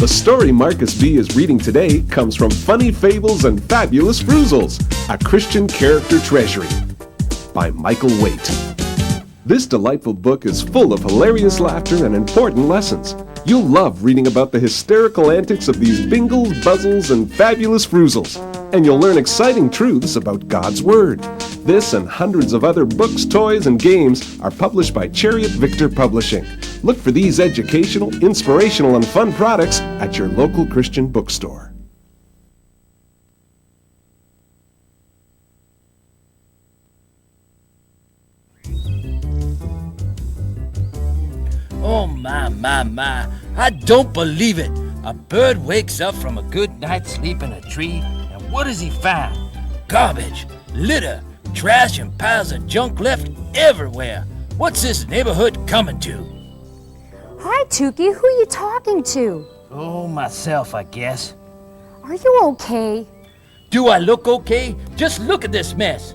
The story Markus B is reading today comes from Funny Fables and Fabulous Fruzels, a Christian character treasury, by Michael Waite. This delightful book is full of hilarious laughter and important lessons. You'll love reading about the hysterical antics of these Bingles, Buzzles, and Fabulous Fruzels, and you'll learn exciting truths about God's Word. This and hundreds of other books, toys, and games are published by Chariot Victor Publishing. Look for these educational, inspirational, and fun products at your local Christian bookstore. Oh, my. I don't believe it. A bird wakes up from a good night's sleep in a tree, and what does he find? Garbage, litter, trash, and piles of junk left everywhere. What's this neighborhood coming to? Hi, Tookee. Who are you talking to? Oh, myself, I guess. Are you okay? Do I look okay? Just look at this mess.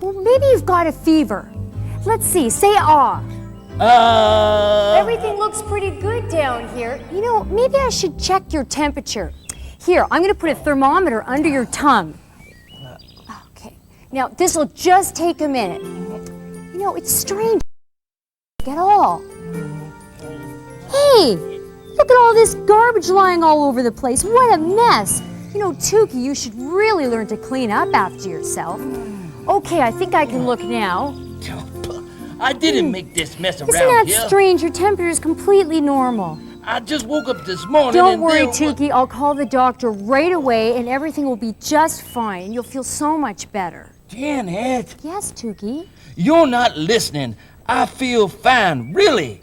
Well, maybe you've got a fever. Let's see. Say ah. Everything looks pretty good down here. You know, maybe I should check your temperature. Here, I'm going to put a thermometer under your tongue. Okay. Now, this will just take a minute. You know, it's strange at all. Hey, look at all this garbage lying all over the place. What a mess. You know, Tookee, you should really learn to clean up after yourself. Okay, I think I can look now. I didn't make this mess around here. Isn't that strange? Your temperature is completely normal. I just woke up this morning. Don't worry, Tookee. I'll call the doctor right away and everything will be just fine. You'll feel so much better. Janet. Yes, Tookee? You're not listening. I feel fine, really.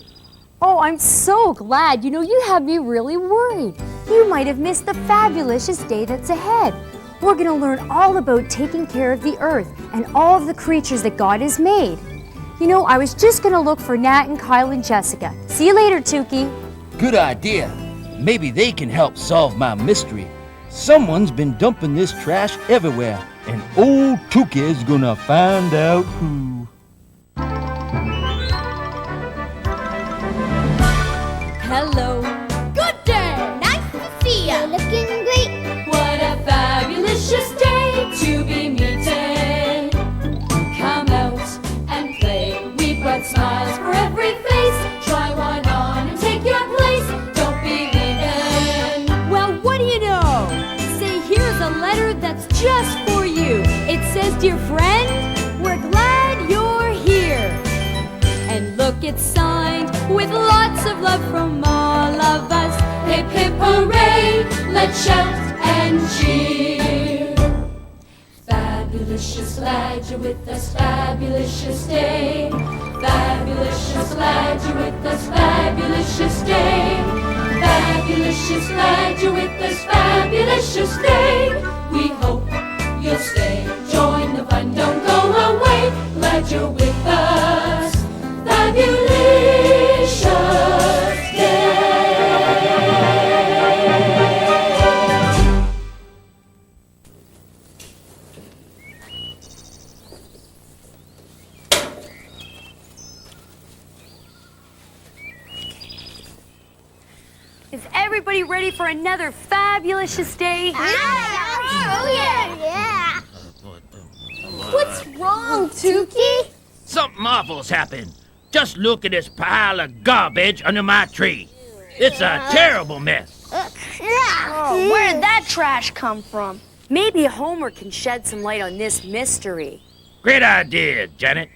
Oh, I'm so glad. You know, you have me really worried. You might have missed the Fabulicious day that's ahead. We're going to learn all about taking care of the earth and all of the creatures that God has made. You know, I was just going to look for Nat and Kyle and Jessica. See you later, Tookee. Good idea. Maybe they can help solve my mystery. Someone's been dumping this trash everywhere, and old Tookee is gonna find out who. Hello. Good day. Nice to see ya. You're looking great. What a fabulicious day to be meeting. Come out and play. We've got smiles for every face. Try one on and take your place. Don't be leaving. Well, what do you know? Say, here's a letter that's just for you. It says, dear friend, we're glad you're here. And look, it's signed with lots of love from all of us. Hip, hip, hooray, let's shout and cheer. Fabulicious, glad you're with us, fabulicious day. Fabulicious, glad you're with us, fabulicious day. Fabulicious, glad you're with us, fabulicious day. We hope you'll stay, join the fun, don't go away. Glad you're with us, fabulicious day. Is everybody ready for another Fabulicious day? Yeah. What's wrong, Tookee? Something awful's happened. Just look at this pile of garbage under my tree. It's a terrible mess. Oh, where did that trash come from? Maybe Homer can shed some light on this mystery. Great idea, Janet.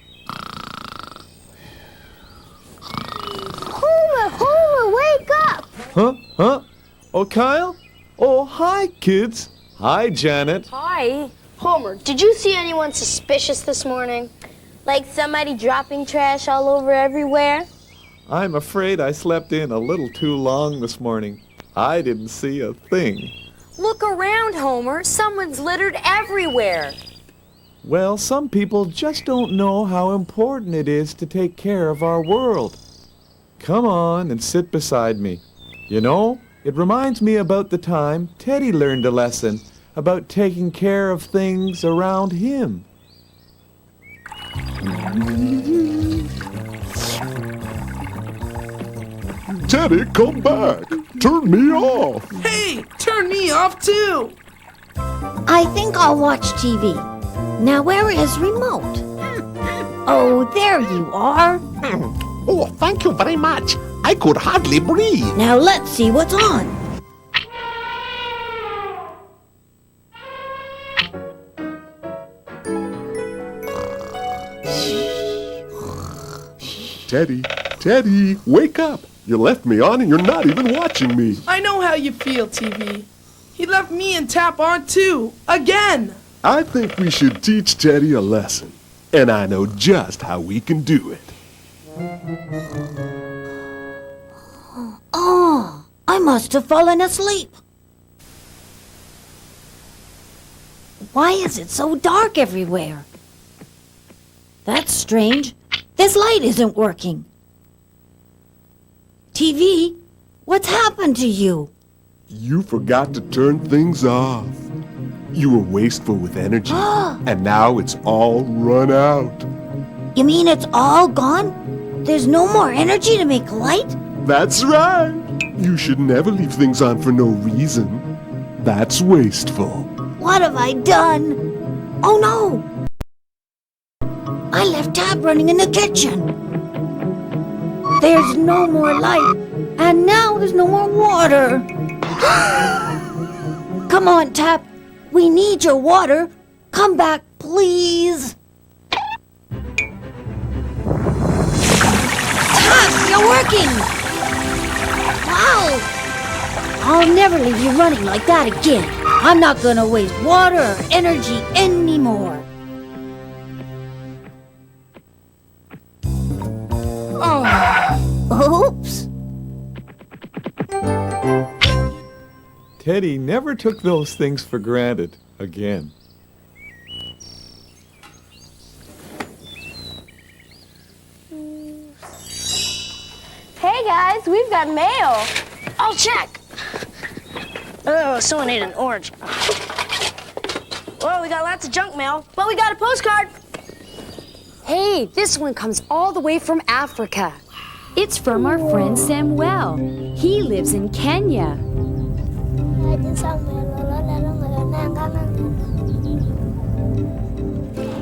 Homer, wake up! Huh? Oh, Kyle? Oh, hi, kids. Hi, Janet. Hi. Homer, did you see anyone suspicious this morning? Like somebody dropping trash all over everywhere? I'm afraid I slept in a little too long this morning. I didn't see a thing. Look around, Homer. Someone's littered everywhere. Well, some people just don't know how important it is to take care of our world. Come on and sit beside me. You know, it reminds me about the time Teddy learned a lesson about taking care of things around him. Teddy, come back. Turn me off. Hey, turn me off too. I think I'll watch TV. Now where is remote? Oh, there you are. Oh, thank you very much. I could hardly breathe. Now let's see what's on. Teddy, wake up. You left me on and you're not even watching me. I know how you feel, TV. He left me and Tap on too. Again. I think we should teach Teddy a lesson. And I know just how we can do it. Oh, I must have fallen asleep. Why is it so dark everywhere? That's strange. This light isn't working. TV, what's happened to you? You forgot to turn things off. You were wasteful with energy, and now it's all run out. You mean it's all gone? There's no more energy to make light? That's right. You should never leave things on for no reason. That's wasteful. What have I done? Oh no! I left Tap running in the kitchen. There's no more light, and now there's no more water. Come on, Tap. We need your water. Come back, please. Tap, you're working. Wow. I'll never leave you running like that again. I'm not gonna waste water or energy anymore. Oops. Teddy never took those things for granted again. Hey guys, we've got mail. I'll check. Oh, someone ate an orange. Whoa, we got lots of junk mail, but we got a postcard. Hey, this one comes all the way from Africa. It's from our friend Samwell. He lives in Kenya.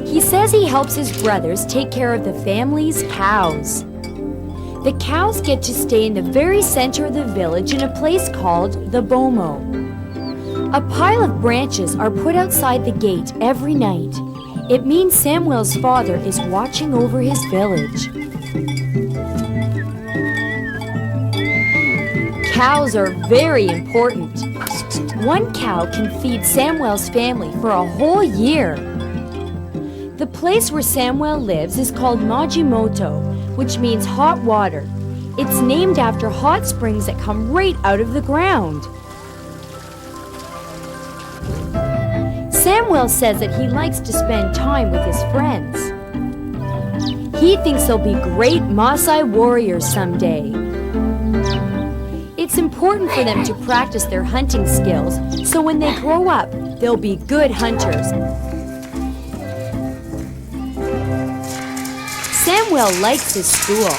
He says he helps his brothers take care of the family's cows. The cows get to stay in the very center of the village in a place called the Bomo. A pile of branches are put outside the gate every night. It means Samwell's father is watching over his village. Cows are very important. One cow can feed Samwell's family for a whole year. The place where Samwell lives is called Majimoto, which means hot water. It's named after hot springs that come right out of the ground. Samwell says that he likes to spend time with his friends. He thinks they'll be great Maasai warriors someday. It's important for them to practice their hunting skills, so when they grow up, they'll be good hunters. Samwell likes his school.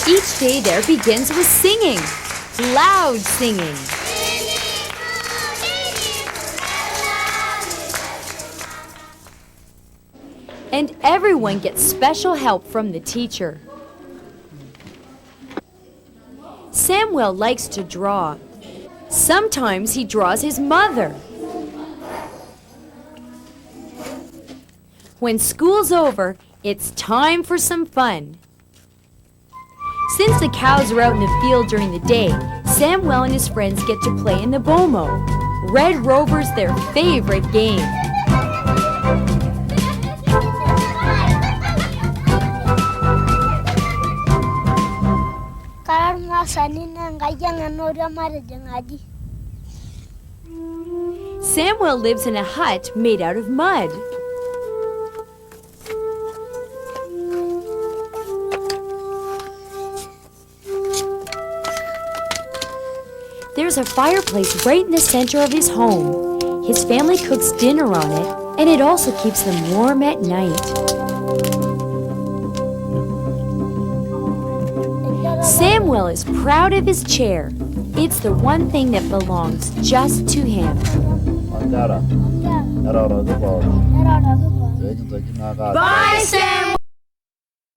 Each day there begins with singing, loud singing. And everyone gets special help from the teacher. Samwell likes to draw. Sometimes he draws his mother. When school's over, it's time for some fun. Since the cows are out in the field during the day, Samwell and his friends get to play in the Bomo. Red Rover's their favorite game. Samwell lives in a hut made out of mud. There's a fireplace right in the center of his home. His family cooks dinner on it, and it also keeps them warm at night. Samwell is proud of his chair. It's the one thing that belongs just to him. Bye, Sam!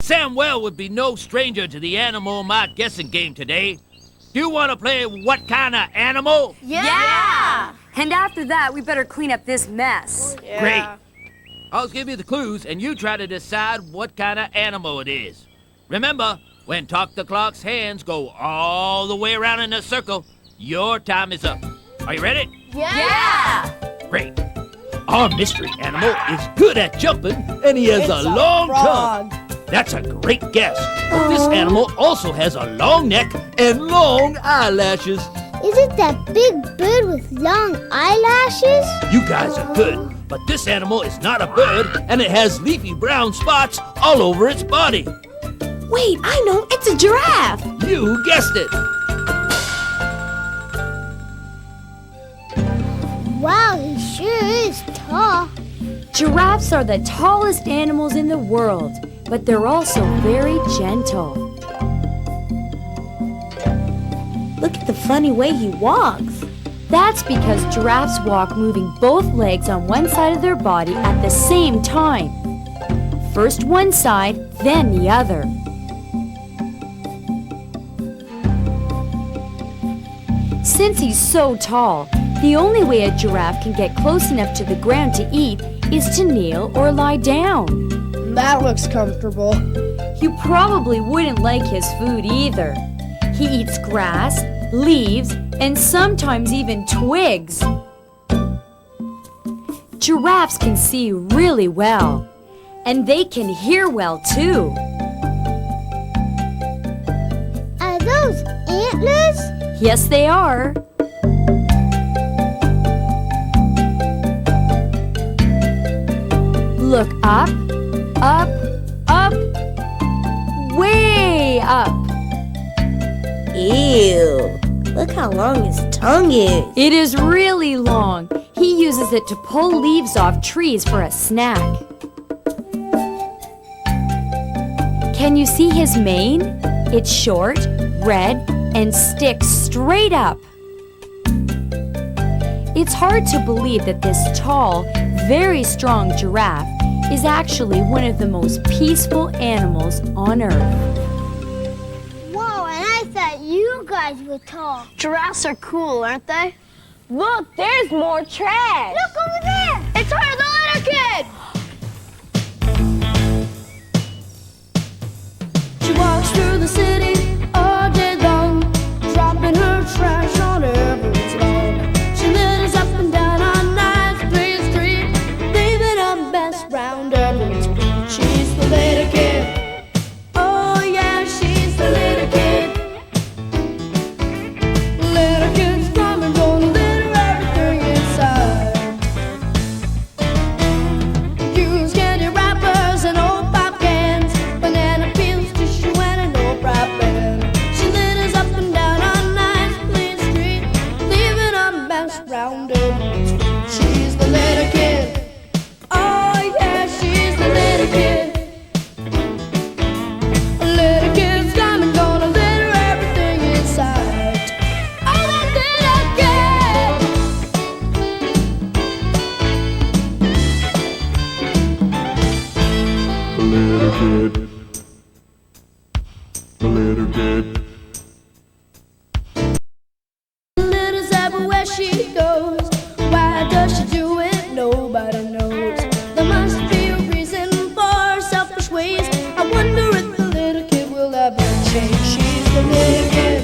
Samwell would be no stranger to the animal my guessing game today. Do you want to play what kind of animal? Yeah! And after that, we better clean up this mess. Yeah. Great. I'll give you the clues, and you try to decide what kind of animal it is. Remember, when Talk the Clock's hands go all the way around in a circle, your time is up. Are you ready? Yeah! Great. Our mystery animal is good at jumping, and he has a long tongue. That's a great guess. This animal also has a long neck and long eyelashes. Is it that big bird with long eyelashes? You guys are good, but this animal is not a bird, and it has leafy brown spots all over its body. Wait, I know, it's a giraffe. You guessed it. Wow, he sure is tall. Giraffes are the tallest animals in the world, but they're also very gentle. Look at the funny way he walks. That's because giraffes walk moving both legs on one side of their body at the same time. First one side, then the other. Since he's so tall, the only way a giraffe can get close enough to the ground to eat is to kneel or lie down. That looks comfortable. You probably wouldn't like his food either. He eats grass, leaves, and sometimes even twigs. Giraffes can see really well, and they can hear well too. Are those antlers? Yes, they are. Look up, up, up, way up. Ew. Look how long his tongue is. It is really long. He uses it to pull leaves off trees for a snack. Can you see his mane? It's short, red, and sticks straight up. It's hard to believe that this tall, very strong giraffe is actually one of the most peaceful animals on Earth. Whoa, and I thought you guys were tall. Giraffes are cool, aren't they? Look, there's more trash. Look over there! It's her, the little kid! She walks through the city all day long, dropping her trash on every lawn. She litters up and down on 9th Street, leaving a mess round everyone's feet. She's the little kid. Oh yeah, she's the little kid. Little kid's coming, gonna litter everything inside. Use candy wrappers and old pop cans, banana peels, tissue, and an old wrapping. She litters up and down on 9th Street, leaving a mess round everyone's feet. She's the little kid. Oh yeah, she's the little kid. Little kid's coming, gonna litter everything inside. Oh, that little kid. The little kid. The little kid. Litters everywhere she goes. Why does she do it? Nobody knows. There must be a reason for her selfish ways. I wonder if the little kid will ever change. She's the little kid.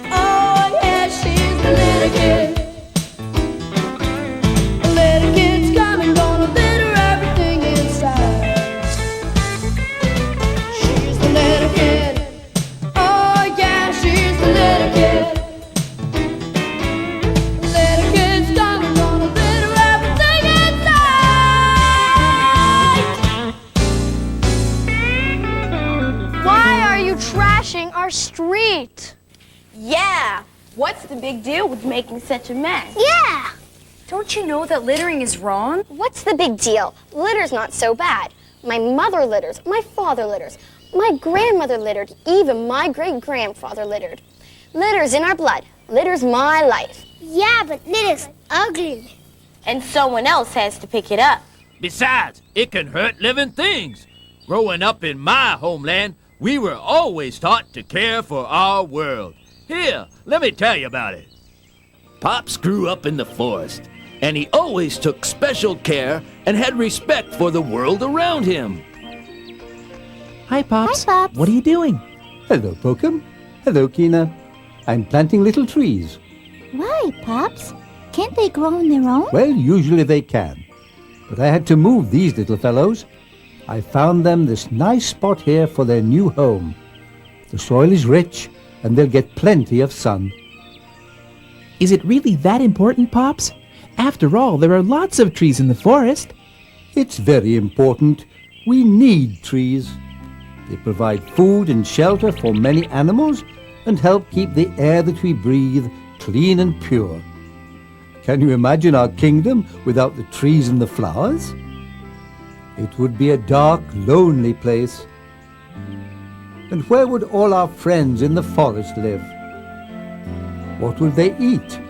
Oh yeah, she's the little kid. The little kid's coming, gonna litter everything inside. She's the little kid. Oh yeah, she's the little kid. Little kid's coming, gonna litter everything inside. Why are you trashing our street? Yeah, what's the big deal with making such a mess? Yeah! Don't you know that littering is wrong? What's the big deal? Litter's not so bad. My mother litters, my father litters. My grandmother littered. Even my great-grandfather littered. Litter's in our blood. Litter's my life. Yeah, but litter's ugly. And someone else has to pick it up. Besides, it can hurt living things. Growing up in my homeland, we were always taught to care for our world. Here, let me tell you about it. Pops grew up in the forest, and he always took special care and had respect for the world around him. Hi, Pops. Hi, Pops. What are you doing? Hello, Pokum. Hello, Keena. I'm planting little trees. Why, Pops? Can't they grow on their own? Well, usually they can. But I had to move these little fellows. I found them this nice spot here for their new home. The soil is rich, and they'll get plenty of sun. Is it really that important, Pops? After all, there are lots of trees in the forest. It's very important. We need trees. They provide food and shelter for many animals and help keep the air that we breathe clean and pure. Can you imagine our kingdom without the trees and the flowers? It would be a dark, lonely place. And where would all our friends in the forest live? What would they eat?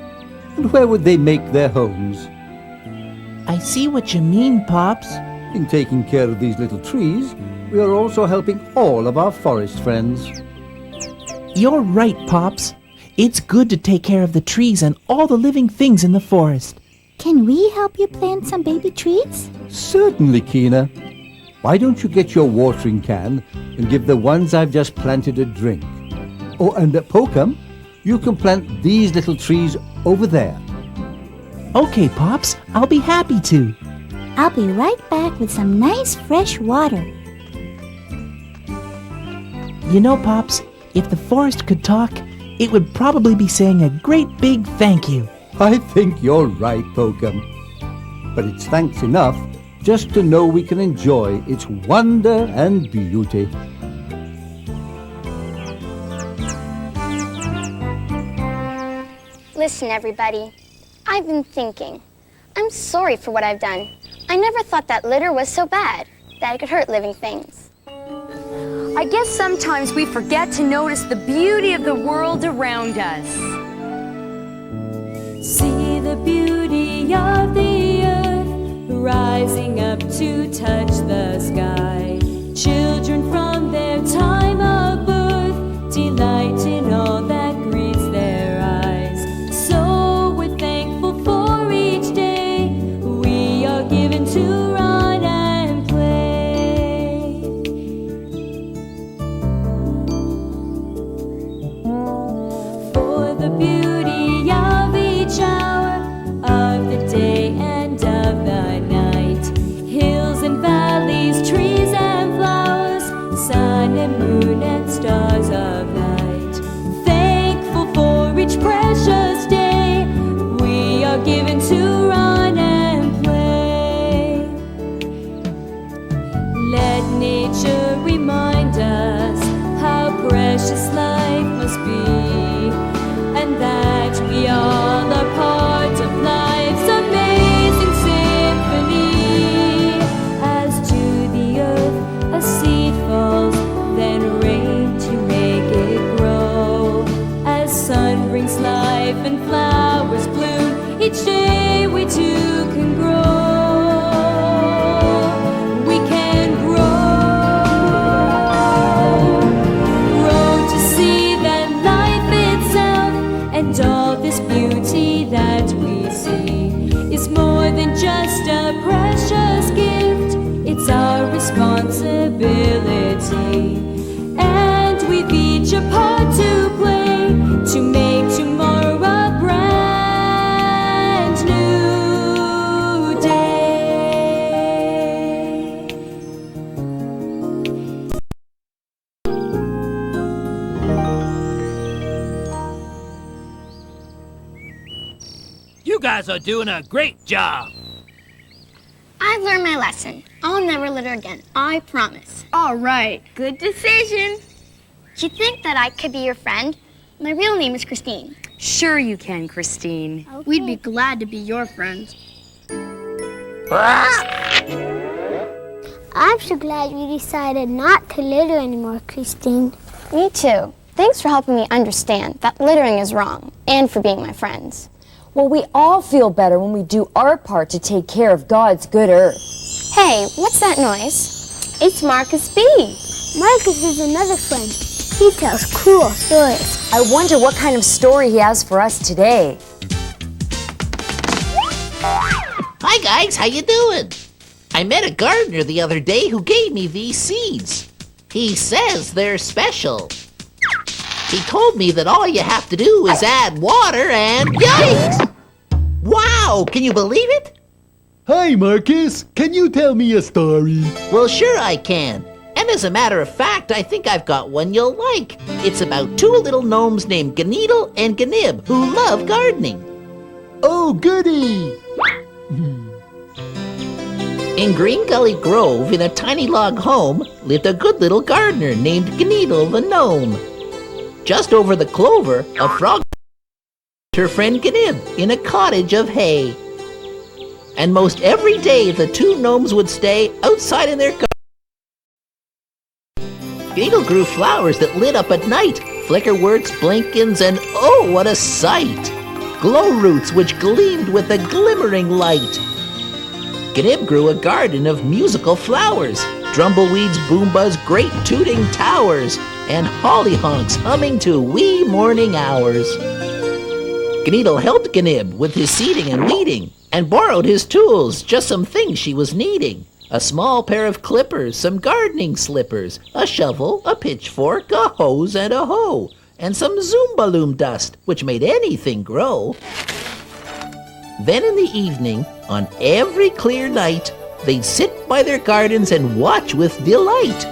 And where would they make their homes? I see what you mean, Pops. In taking care of these little trees, we are also helping all of our forest friends. You're right, Pops. It's good to take care of the trees and all the living things in the forest. Can we help you plant some baby trees? Certainly, Keena. Why don't you get your watering can and give the ones I've just planted a drink? Oh, and at Pokum, you can plant these little trees over there. Okay, Pops. I'll be happy to. I'll be right back with some nice fresh water. You know, Pops, if the forest could talk, it would probably be saying a great big thank you. I think you're right, Pokum. But it's thanks enough just to know we can enjoy its wonder and beauty. Listen, everybody. I've been thinking. I'm sorry for what I've done. I never thought that litter was so bad, that it could hurt living things. I guess sometimes we forget to notice the beauty of the world around us. See the beauty of the earth rising up to touch the sky. Children from their time of birth delight in all that greets their eyes. So we're thankful for each day we are given to run and play. For the beauty of each hour of the day and of the night, hills and valleys, trees and flowers, sun and moon and stars of night. Thankful for each precious day we are given to run and play. Let nature remind us how precious life must be, and that we all are part of life's amazing symphony. As to the earth a seed falls, then rain to make it grow. As sun brings life and flowers bloom, each day we too can grow. We can grow to see that life itself and all this beauty that we see is more than just a precious gift. It's our responsibility, and we've each a part to play to make tomorrow a brand new day. You guys are doing a great job. I've learned my lesson. I'll never litter again. I promise. All right, good decision. Do you think that I could be your friend? My real name is Christine. Sure you can, Christine. We'd be glad to be your friends. I'm so glad you decided not to litter anymore, Christine. Me too. Thanks for helping me understand that littering is wrong, and for being my friends. Well, we all feel better when we do our part to take care of God's good earth. Hey, what's that noise? It's Markus B. Markus is another friend. He tells cool stories. I wonder what kind of story he has for us today. Hi guys, how you doing? I met a gardener the other day who gave me these seeds. He says they're special. He told me that all you have to do is add water and yikes! Wow, can you believe it? Hi Marcus, can you tell me a story? Well, sure I can. And as a matter of fact, I think I've got one you'll like. It's about two little gnomes named Gneedle and Gnibb who love gardening. Oh, goody! In Green Gully Grove, in a tiny log home, lived a good little gardener named Gneedle the gnome. Just over the clover, a frog her friend Gnibb in a cottage of hay. And most every day the two gnomes would stay outside in their garden. Gneedle grew flowers that lit up at night, flickerworts, blinkins, and oh, what a sight! Glow roots which gleamed with a glimmering light. Gnibb grew a garden of musical flowers, drumbleweeds, boombas, great tooting towers, and hollyhocks humming to wee morning hours. Gneedle helped Gnibb with his seeding and weeding, and borrowed his tools, just some things she was needing. A small pair of clippers, some gardening slippers, a shovel, a pitchfork, a hose, and a hoe, and some Zumballoon dust, which made anything grow. Then in the evening, on every clear night, they'd sit by their gardens and watch with delight,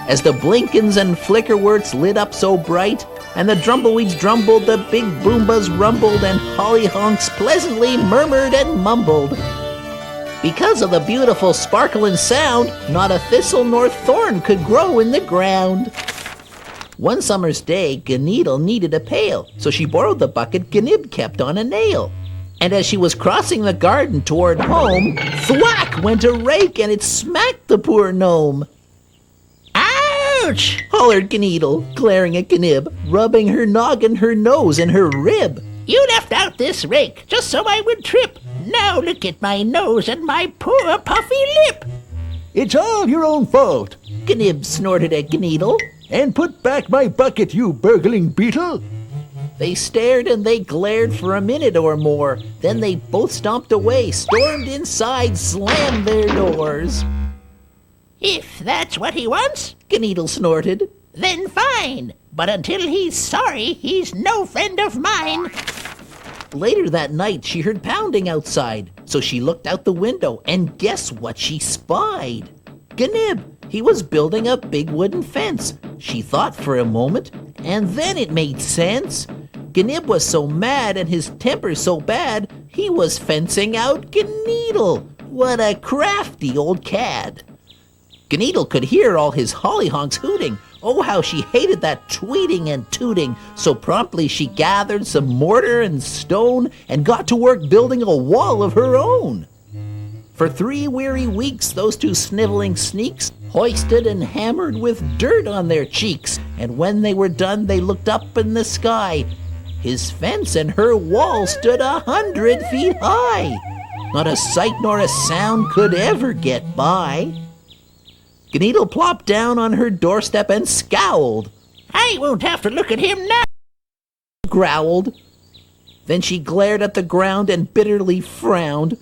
as the blinkins and flickerworts lit up so bright, and the drumbleweeds drumbled, the big boombas rumbled, and hollyhocks pleasantly murmured and mumbled. Because of the beautiful sparkle and sound, not a thistle nor thorn could grow in the ground. One summer's day, Gneedle needed a pail, so she borrowed the bucket Gnibb kept on a nail. And as she was crossing the garden toward home, thwack went a rake and it smacked the poor gnome. Ouch! Hollered Gneedle, glaring at Gnibb, rubbing her noggin, her nose, and her rib. You left out this rake just so I would trip. Now look at my nose and my poor puffy lip. It's all your own fault. Gnibb snorted at Gneedle. And put back my bucket, you burgling beetle. They stared and they glared for a minute or more. Then they both stomped away, stormed inside, slammed their doors. If that's what he wants, Gneedle snorted, then fine. But until he's sorry, he's no friend of mine. Later that night, she heard pounding outside. So she looked out the window, and guess what she spied? Gnibb. He was building a big wooden fence. She thought for a moment, and then it made sense. Gnibb was so mad and his temper so bad, he was fencing out Gneedle. What a crafty old cad. Gneedle could hear all his hollyhocks hooting. Oh, how she hated that tweeting and tooting. So promptly she gathered some mortar and stone and got to work building a wall of her own. For 3 weary weeks, those two sniveling sneaks hoisted and hammered with dirt on their cheeks. And when they were done, they looked up in the sky. His fence and her wall stood 100 feet high. Not a sight nor a sound could ever get by. Gneedle plopped down on her doorstep and scowled. I won't have to look at him now, growled. Then she glared at the ground and bitterly frowned,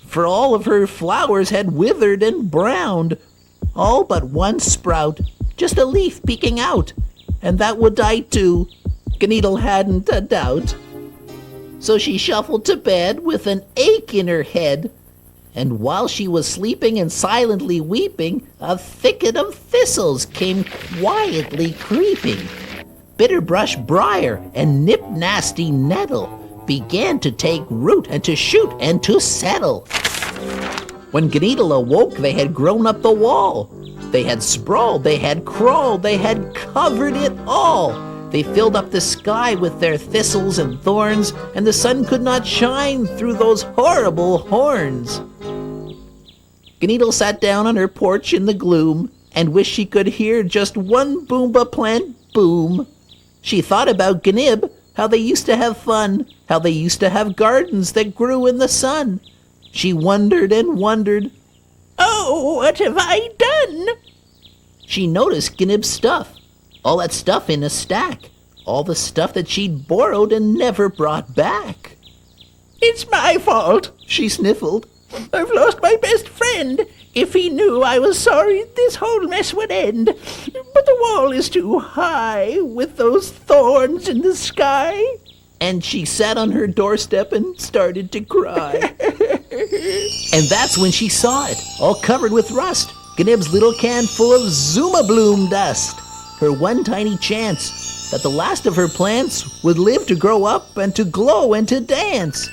for all of her flowers had withered and browned. All but one sprout, just a leaf peeking out, and that would die too, Gneedle hadn't a doubt. So she shuffled to bed with an ache in her head, and while she was sleeping and silently weeping, a thicket of thistles came quietly creeping. Bitterbrush briar and nip-nasty nettle began to take root and to shoot and to settle. When Gneedle awoke, they had grown up the wall. They had sprawled, they had crawled, they had covered it all. They filled up the sky with their thistles and thorns, and the sun could not shine through those horrible horns. Gneedle sat down on her porch in the gloom and wished she could hear just one Boomba plant boom. She thought about Gnibb, how they used to have fun, how they used to have gardens that grew in the sun. She wondered and wondered, "Oh, what have I done?" She noticed Gnibb's stuff, all that stuff in a stack, all the stuff that she'd borrowed and never brought back. "It's my fault," she sniffled. "I've lost my best friend. If he knew I was sorry, this whole mess would end. But the wall is too high, with those thorns in the sky." And she sat on her doorstep and started to cry. And that's when she saw it, all covered with rust, Gnibb's little can full of Zuma Bloom dust. Her one tiny chance that the last of her plants would live to grow up and to glow and to dance.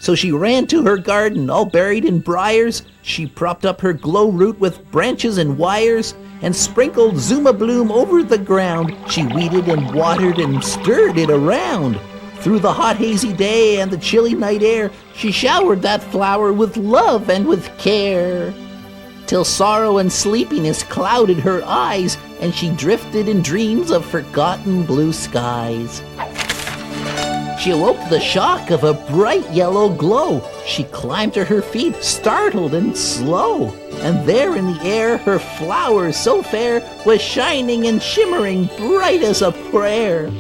So she ran to her garden, all buried in briars. She propped up her glow root with branches and wires and sprinkled Zuma Bloom over the ground. She weeded and watered and stirred it around. Through the hot hazy day and the chilly night air, she showered that flower with love and with care. Till sorrow and sleepiness clouded her eyes, and she drifted in dreams of forgotten blue skies. She awoke to the shock of a bright yellow glow. She climbed to her feet, startled and slow. And there in the air, her flower so fair was shining and shimmering, bright as a prayer.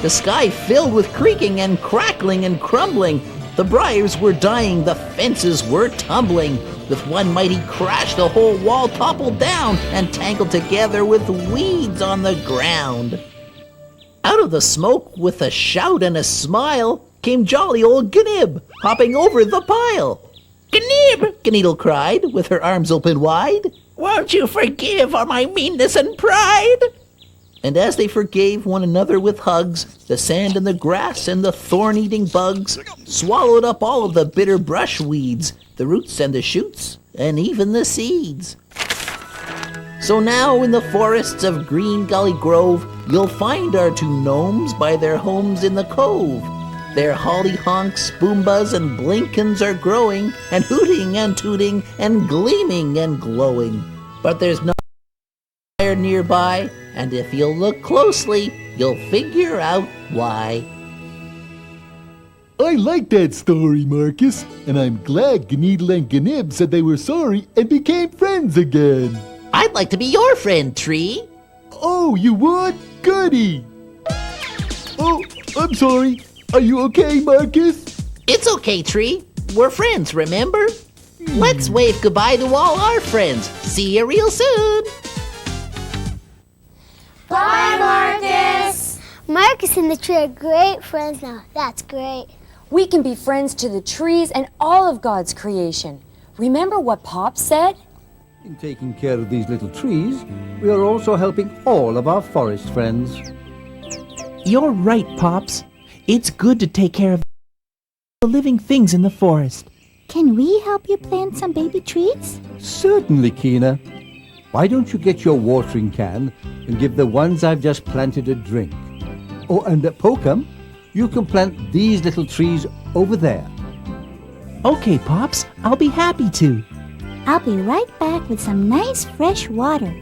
The sky filled with creaking and crackling and crumbling. The briars were dying, the fences were tumbling. With one mighty crash, the whole wall toppled down and tangled together with weeds on the ground. Out of the smoke, with a shout and a smile, came jolly old Gnibb, hopping over the pile. "Gnibb!" Gneedle cried, with her arms open wide. "Won't you forgive all my meanness and pride?" And as they forgave one another with hugs, the sand and the grass and the thorn-eating bugs swallowed up all of the bitter brush weeds, the roots and the shoots, and even the seeds. So now in the forests of Green Gully Grove, you'll find our two gnomes by their homes in the cove. Their hollyhonks, boombas, and blinkins are growing, and hooting and tooting, and gleaming and glowing. But there's no fire nearby, and if you'll look closely, you'll figure out why. I like that story, Marcus, and I'm glad Gneedle and Gnibb said they were sorry and became friends again. I'd like to be your friend, Tree. Oh, you would? Goody! Oh, I'm sorry. Are you okay, Marcus? It's okay, Tree. We're friends, remember? Let's wave goodbye to all our friends. See you real soon. Bye, Marcus! Marcus and the tree are great friends now. That's great. We can be friends to the trees and all of God's creation. Remember what Pop said? In taking care of these little trees, we are also helping all of our forest friends. You're right, Pops. It's good to take care of the living things in the forest. Can we help you plant some baby trees? Certainly, Keena. Why don't you get your watering can and give the ones I've just planted a drink? Oh, and at Pokum, you can plant these little trees over there. Okay, Pops. I'll be happy to. I'll be right back with some nice fresh water.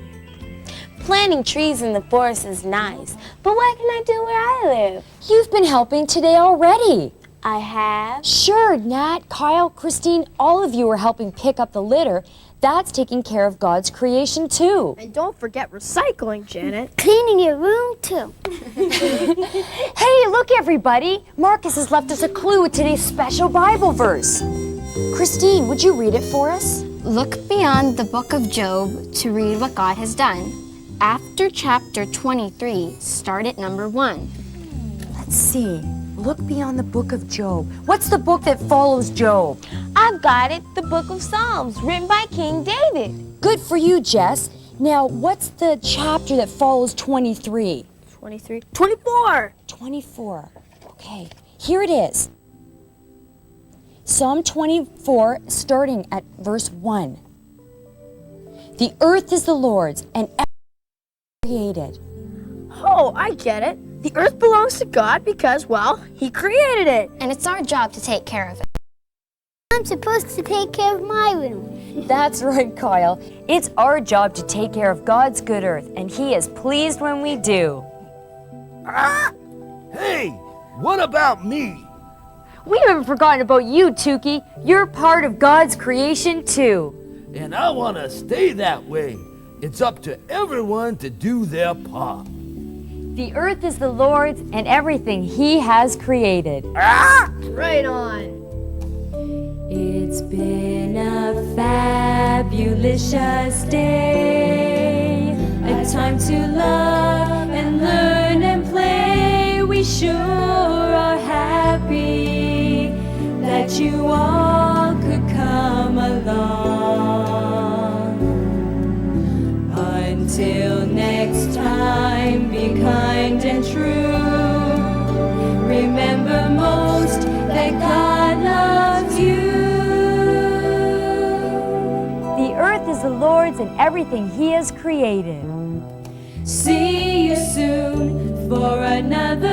Planting trees in the forest is nice, but what can I do where I live? You've been helping today already. I have? Sure, Nat, Kyle, Christine, all of you are helping pick up the litter. That's taking care of God's creation too. And don't forget recycling, Janet. Cleaning your room, too. Hey, look everybody! Marcus has left us a clue with today's special Bible verse. Christine, would you read it for us? Look beyond the book of Job to read what God has done. After chapter 23, start at number 1. Let's see. Look beyond the book of Job. What's the book that follows Job? I've got it, the book of Psalms, written by King David. Good for you, Jess. Now, what's the chapter that follows 23? 23. 24! 24. Okay, here it is. Psalm 24, starting at verse 1. The earth is the Lord's, and everything created. Oh, I get it. The earth belongs to God because, well, He created it. And it's our job to take care of it. I'm supposed to take care of my room. That's right, Kyle. It's our job to take care of God's good earth, and He is pleased when we do. Hey, what about me? We haven't forgotten about you, Tookee. You're part of God's creation, too. And I want to stay that way. It's up to everyone to do their part. The earth is the Lord's and everything He has created. Right on. It's been a fabulicious day, a time to love and learn and play. We sure are happy that you all could come along. Until next time, be kind and true. Remember most that God loves you. The earth is the Lord's and everything He has created. See you soon for another